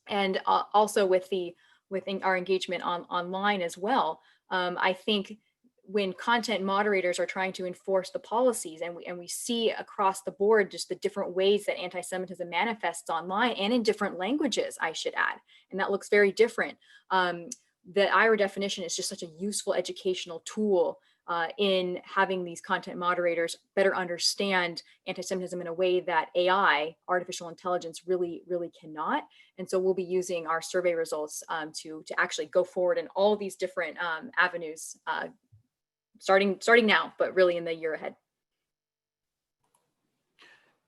And also within our engagement online as well, I think when content moderators are trying to enforce the policies, and we see across the board just the different ways that anti-Semitism manifests online and in different languages, I should add, and that looks very different. The IrA definition is just such a useful educational tool in having these content moderators better understand anti-Semitism in a way that AI, artificial intelligence, really cannot. And so we'll be using our survey results to actually go forward in all these different avenues, starting now, but really in the year ahead.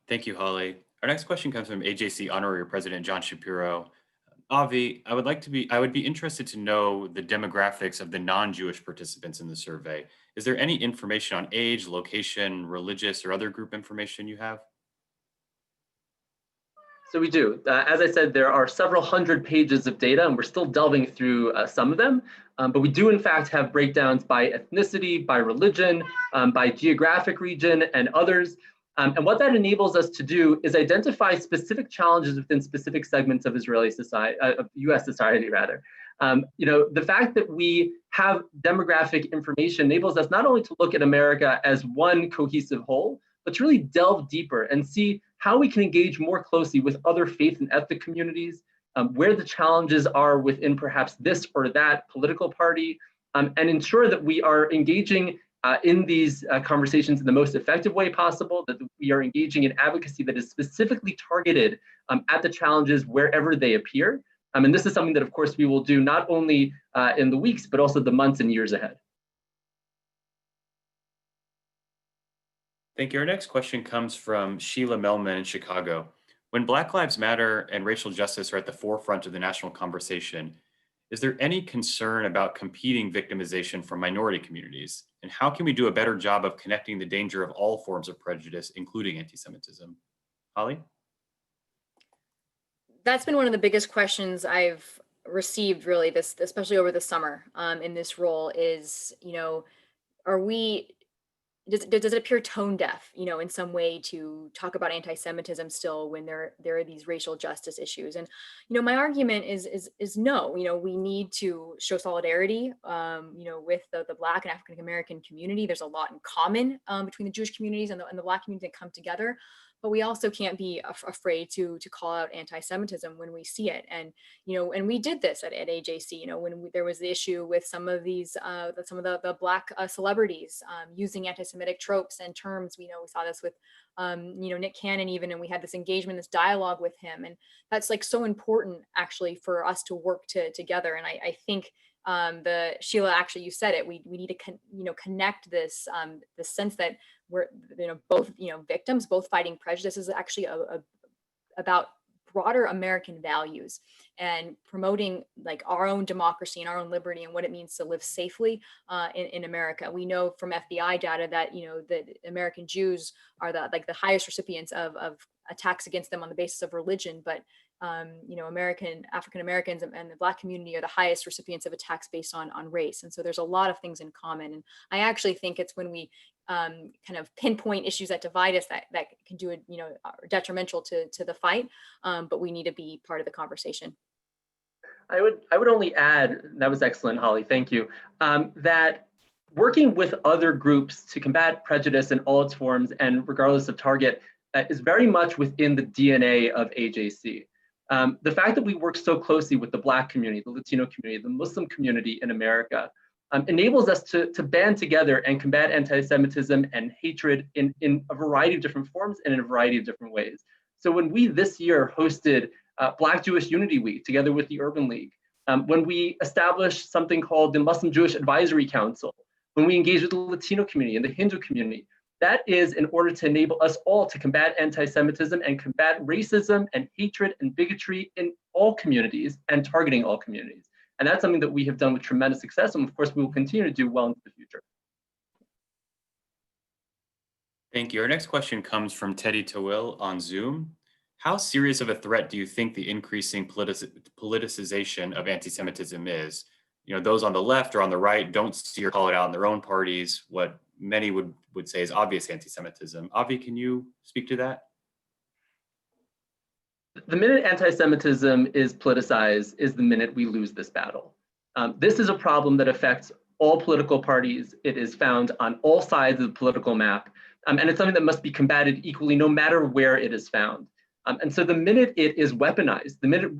Thank you, Holly. Our next question comes from AJC Honorary President John Shapiro. Avi, I would be interested to know the demographics of the non-Jewish participants in the survey. Is there any information on age, location, religious, or other group information you have? So we do. As I said, there are several hundred pages of data, and we're still delving through some of them. But we do, in fact, have breakdowns by ethnicity, by religion, by geographic region, and others. And what that enables us to do is identify specific challenges within specific segments of Israeli society, of U.S. society, rather. The fact that we have demographic information enables us not only to look at America as one cohesive whole, but to really delve deeper and see how we can engage more closely with other faith and ethnic communities, where the challenges are within perhaps this or that political party, and ensure that we are engaging in these conversations in the most effective way possible, that we are engaging in advocacy that is specifically targeted at the challenges wherever they appear. And this is something that, of course, we will do not only in the weeks, but also the months and years ahead. Thank you. Our next question comes from Sheila Melman in Chicago. When Black Lives Matter and racial justice are at the forefront of the national conversation, is there any concern about competing victimization from minority communities? And how can we do a better job of connecting the danger of all forms of prejudice, including anti-Semitism? Holly? That's been one of the biggest questions I've received, really, especially over the summer in this role is, does it appear tone deaf, in some way to talk about anti-Semitism still when there are these racial justice issues? And, my argument is no. We need to show solidarity, with the Black and African American community. There's a lot in common between the Jewish communities and the Black community that come together. But we also can't be afraid to call out anti-Semitism when we see it. And, and we did this at AJC, when there was the issue with some of these, some of the Black celebrities using anti-Semitic tropes and terms. We saw this with, Nick Cannon even, and we had this engagement, this dialogue with him. And that's so important actually for us to work together. And I think Sheila, actually, you said it, we need to connect this, the sense that we're, both, victims, both fighting prejudice is actually about broader American values and promoting our own democracy and our own liberty and what it means to live safely in America. We know from FBI data that, that American Jews are the highest recipients of attacks against them on the basis of religion, but African Americans and the Black community are the highest recipients of attacks based on race. And so there's a lot of things in common. And I actually think it's when we kind of pinpoint issues that divide us that can do it, are detrimental to the fight. But we need to be part of the conversation. I would only add, that was excellent, Holly, thank you, that working with other groups to combat prejudice in all its forms and regardless of target is very much within the DNA of AJC. The fact that we work so closely with the Black community, the Latino community, the Muslim community in America enables us to band together and combat anti-Semitism and hatred in a variety of different forms and in a variety of different ways. So when we this year hosted Black Jewish Unity Week together with the Urban League, when we established something called the Muslim Jewish Advisory Council, when we engaged with the Latino community and the Hindu community, that is in order to enable us all to combat anti-Semitism and combat racism and hatred and bigotry in all communities and targeting all communities. And that's something that we have done with tremendous success. And of course, we will continue to do well into the future. Thank you. Our next question comes from Teddy Tawil on Zoom. How serious of a threat do you think the increasing politicization of anti-Semitism is? Those on the left or on the right don't see or call it out in their own parties. What many would say is obvious anti-Semitism. Avi, can you speak to that? The minute anti-Semitism is politicized is the minute we lose this battle. This is a problem that affects all political parties. It is found on all sides of the political map. And it's something that must be combated equally no matter where it is found. And so the minute it is weaponized, the minute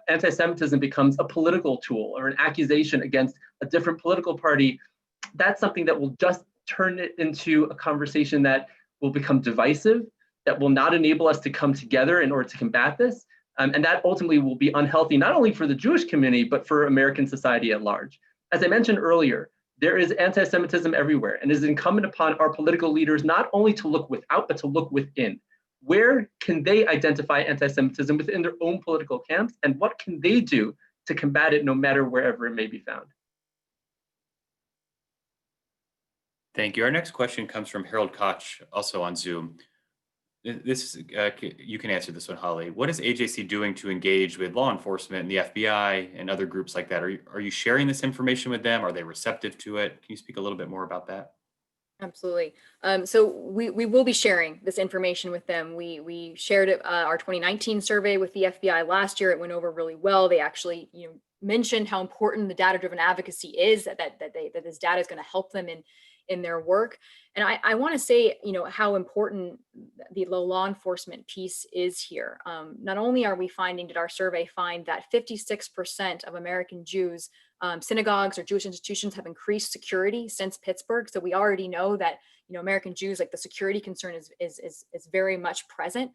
anti-Semitism becomes a political tool or an accusation against a different political party, that's something that will just turn it into a conversation that will become divisive, that will not enable us to come together in order to combat this. And that ultimately will be unhealthy, not only for the Jewish community, but for American society at large. As I mentioned earlier, there is anti-Semitism everywhere, and it is incumbent upon our political leaders not only to look without, but to look within. Where can they identify anti-Semitism within their own political camps, and what can they do to combat it no matter wherever it may be found? Thank you. Our next question comes from Harold Koch, also on Zoom. This you can answer this one, Holly. What is AJC doing to engage with law enforcement and the FBI and other groups like that? Are you sharing this information with them? Are they receptive to it? Can you speak a little bit more about that? Absolutely. So we will be sharing this information with them. We shared our 2019 survey with the FBI last year. It went over really well. They actually mentioned how important the data-driven advocacy is, that this data is going to help them in their work. And I want to say, how important the law enforcement piece is here. Not only are we finding, did our survey find that 56% of American Jews, synagogues or Jewish institutions have increased security since Pittsburgh. So we already know that, American Jews, like the security concern is very much present.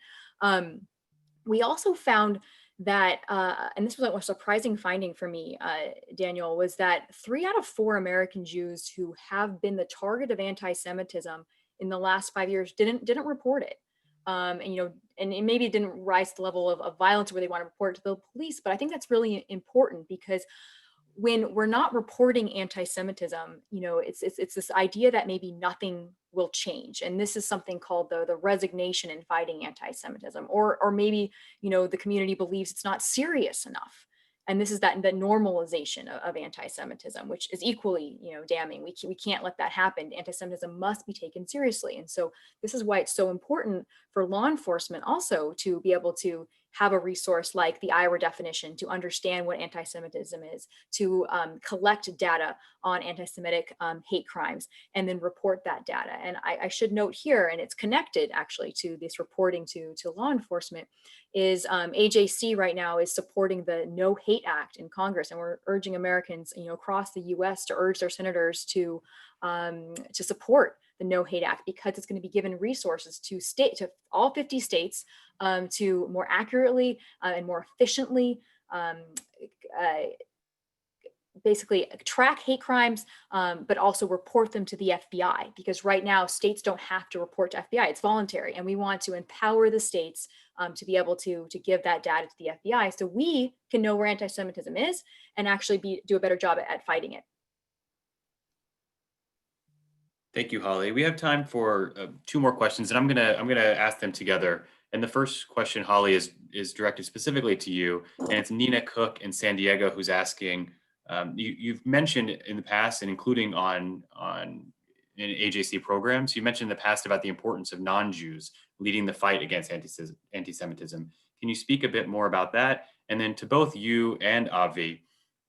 We also found that, and this was a surprising finding for me, Daniel, was that 3 out of 4 American Jews who have been the target of anti-Semitism in the last 5 years didn't report it. And it maybe didn't rise to the level of violence where they want to report it to the police, but I think that's really important because when we're not reporting anti-Semitism, it's this idea that maybe nothing will change. And this is something called the resignation in fighting anti-Semitism, or maybe, the community believes it's not serious enough. And this is the normalization of anti-Semitism, which is equally, damning. We can't let that happen. Anti-Semitism must be taken seriously. And so this is why it's so important for law enforcement also to be able to have a resource like the IrA definition to understand what anti-Semitism is, to collect data on anti-Semitic hate crimes, and then report that data. And I should note here, and it's connected actually to this reporting to law enforcement, is AJC right now is supporting the No Hate Act in Congress, and we're urging Americans, across the U.S. to urge their senators to support the No Hate Act, because it's going to be given resources to all 50 states to more accurately and more efficiently basically track hate crimes, but also report them to the FBI, because right now states don't have to report to FBI, it's voluntary. And we want to empower the states to be able to give that data to the FBI so we can know where anti-Semitism is and actually do a better job at fighting it. Thank you, Holly. We have time for 2 more questions, and I'm gonna ask them together. And the first question, Holly, is directed specifically to you, and it's Nina Cook in San Diego who's asking. You've mentioned in the past, and including in AJC programs, you mentioned in the past about the importance of non-Jews leading the fight against anti-Semitism. Can you speak a bit more about that? And then to both you and Avi,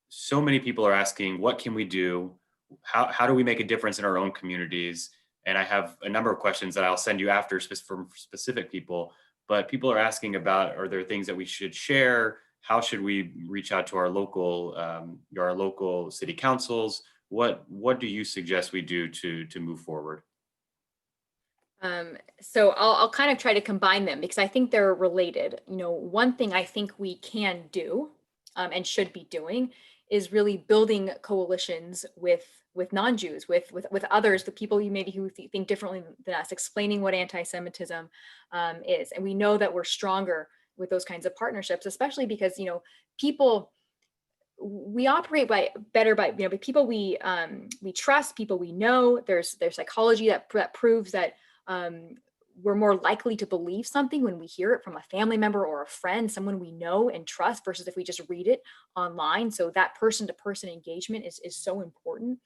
so many people are asking, what can we do? How do we make a difference in our own communities? And I have a number of questions that I'll send you after from specific people, but people are asking about, are there things that we should share? How should we reach out to our local city councils? What do you suggest we do to move forward? So I'll kind of try to combine them because I think they're related. One thing I think we can do and should be doing is really building coalitions with non-Jews, with others, the people who think differently than us, explaining what anti-Semitism is. And we know that we're stronger with those kinds of partnerships, especially because, we operate better by people we trust, people we know. There's psychology that proves that we're more likely to believe something when we hear it from a family member or a friend, someone we know and trust, versus if we just read it online. So that person-to-person engagement is so important.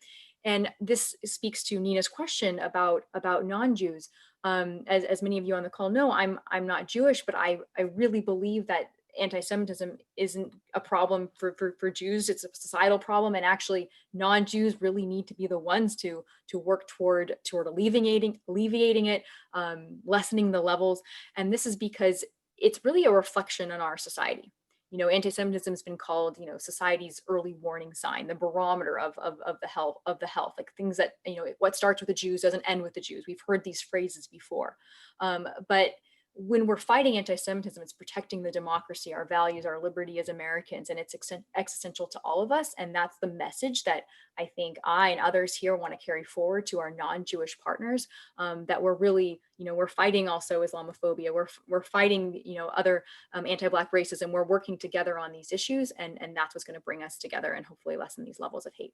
And this speaks to Nina's question about non-Jews. As many of you on the call know, I'm not Jewish, but I really believe that anti-Semitism isn't a problem for Jews. It's a societal problem, and actually non-Jews really need to be the ones to work toward alleviating it, lessening the levels. And this is because it's really a reflection on our society. Anti-Semitism has been called, society's early warning sign, the barometer of the health, like things that, what starts with the Jews doesn't end with the Jews. We've heard these phrases before. But when we're fighting anti-Semitism, it's protecting the democracy, our values, our liberty as Americans, and it's existential to all of us. And that's the message that I think I and others here want to carry forward to our non-Jewish partners, that we're really, we're fighting also Islamophobia. We're fighting, other anti-Black racism. We're working together on these issues, and that's what's going to bring us together and hopefully lessen these levels of hate.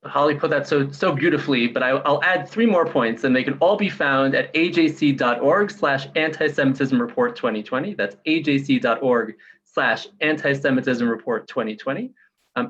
Holly put that so beautifully, but I'll add 3 more points, and they can all be found at ajc.org/antisemitism report 2020. That's ajc.org/antisemitism report 2020.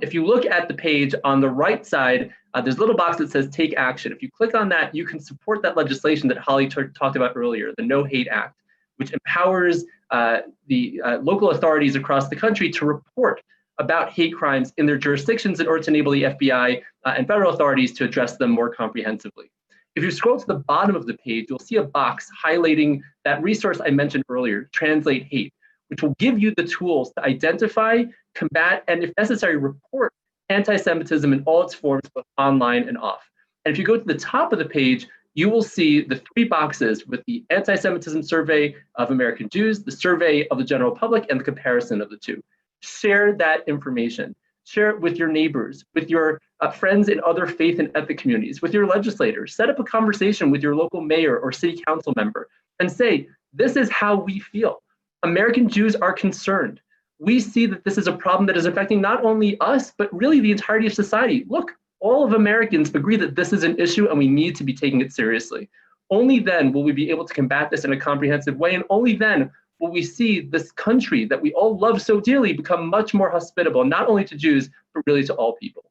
If you look at the page on the right side, there's a little box that says take action. If you click on that, you can support that legislation that Holly talked about earlier, the No Hate Act, which empowers the local authorities across the country to report about hate crimes in their jurisdictions in order to enable the FBI and federal authorities to address them more comprehensively. If you scroll to the bottom of the page, you'll see a box highlighting that resource I mentioned earlier, Translate Hate, which will give you the tools to identify, combat, and if necessary, report anti-Semitism in all its forms, both online and off. And if you go to the top of the page, you will see the 3 boxes with the Anti-Semitism Survey of American Jews, the Survey of the General Public, and the comparison of the 2. Share that information. Share it with your neighbors, with your friends in other faith and ethic communities, with your legislators. Set up a conversation with your local mayor or city council member and say, this is how we feel. American Jews are concerned. We see that this is a problem that is affecting not only us, but really the entirety of society. Look, all of Americans agree that this is an issue and we need to be taking it seriously. Only then will we be able to combat this in a comprehensive way, and only then will we see this country that we all love so dearly become much more hospitable, not only to Jews, but really to all people.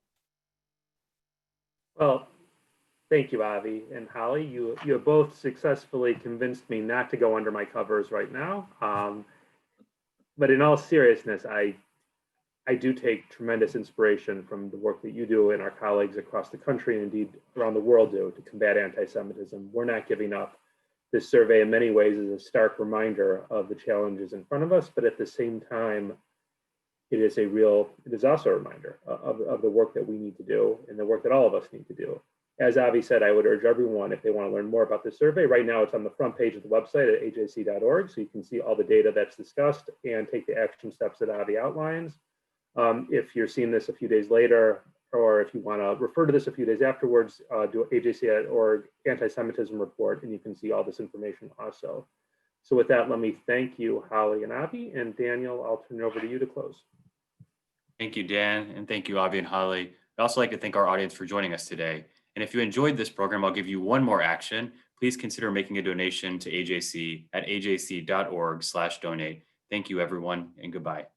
Well, thank you, Avi and Holly. You have both successfully convinced me not to go under my covers right now. But in all seriousness, I do take tremendous inspiration from the work that you do and our colleagues across the country and indeed around the world do to combat anti-Semitism. We're not giving up. This survey in many ways is a stark reminder of the challenges in front of us, but at the same time, it is also a reminder of the work that we need to do and the work that all of us need to do. As Avi said, I would urge everyone, if they want to learn more about this survey, right now it's on the front page of the website at ajc.org, so you can see all the data that's discussed and take the action steps that Avi outlines. If you're seeing this a few days later, or if you want to refer to this a few days afterwards, do AJC.org Anti-Semitism Report, and you can see all this information also. So with that, let me thank you, Holly and Avi, and Daniel, I'll turn it over to you to close. Thank you, Dan, and thank you, Avi and Holly. I'd also like to thank our audience for joining us today. And if you enjoyed this program, I'll give you one more action. Please consider making a donation to AJC at ajc.org/donate. Thank you, everyone, and goodbye.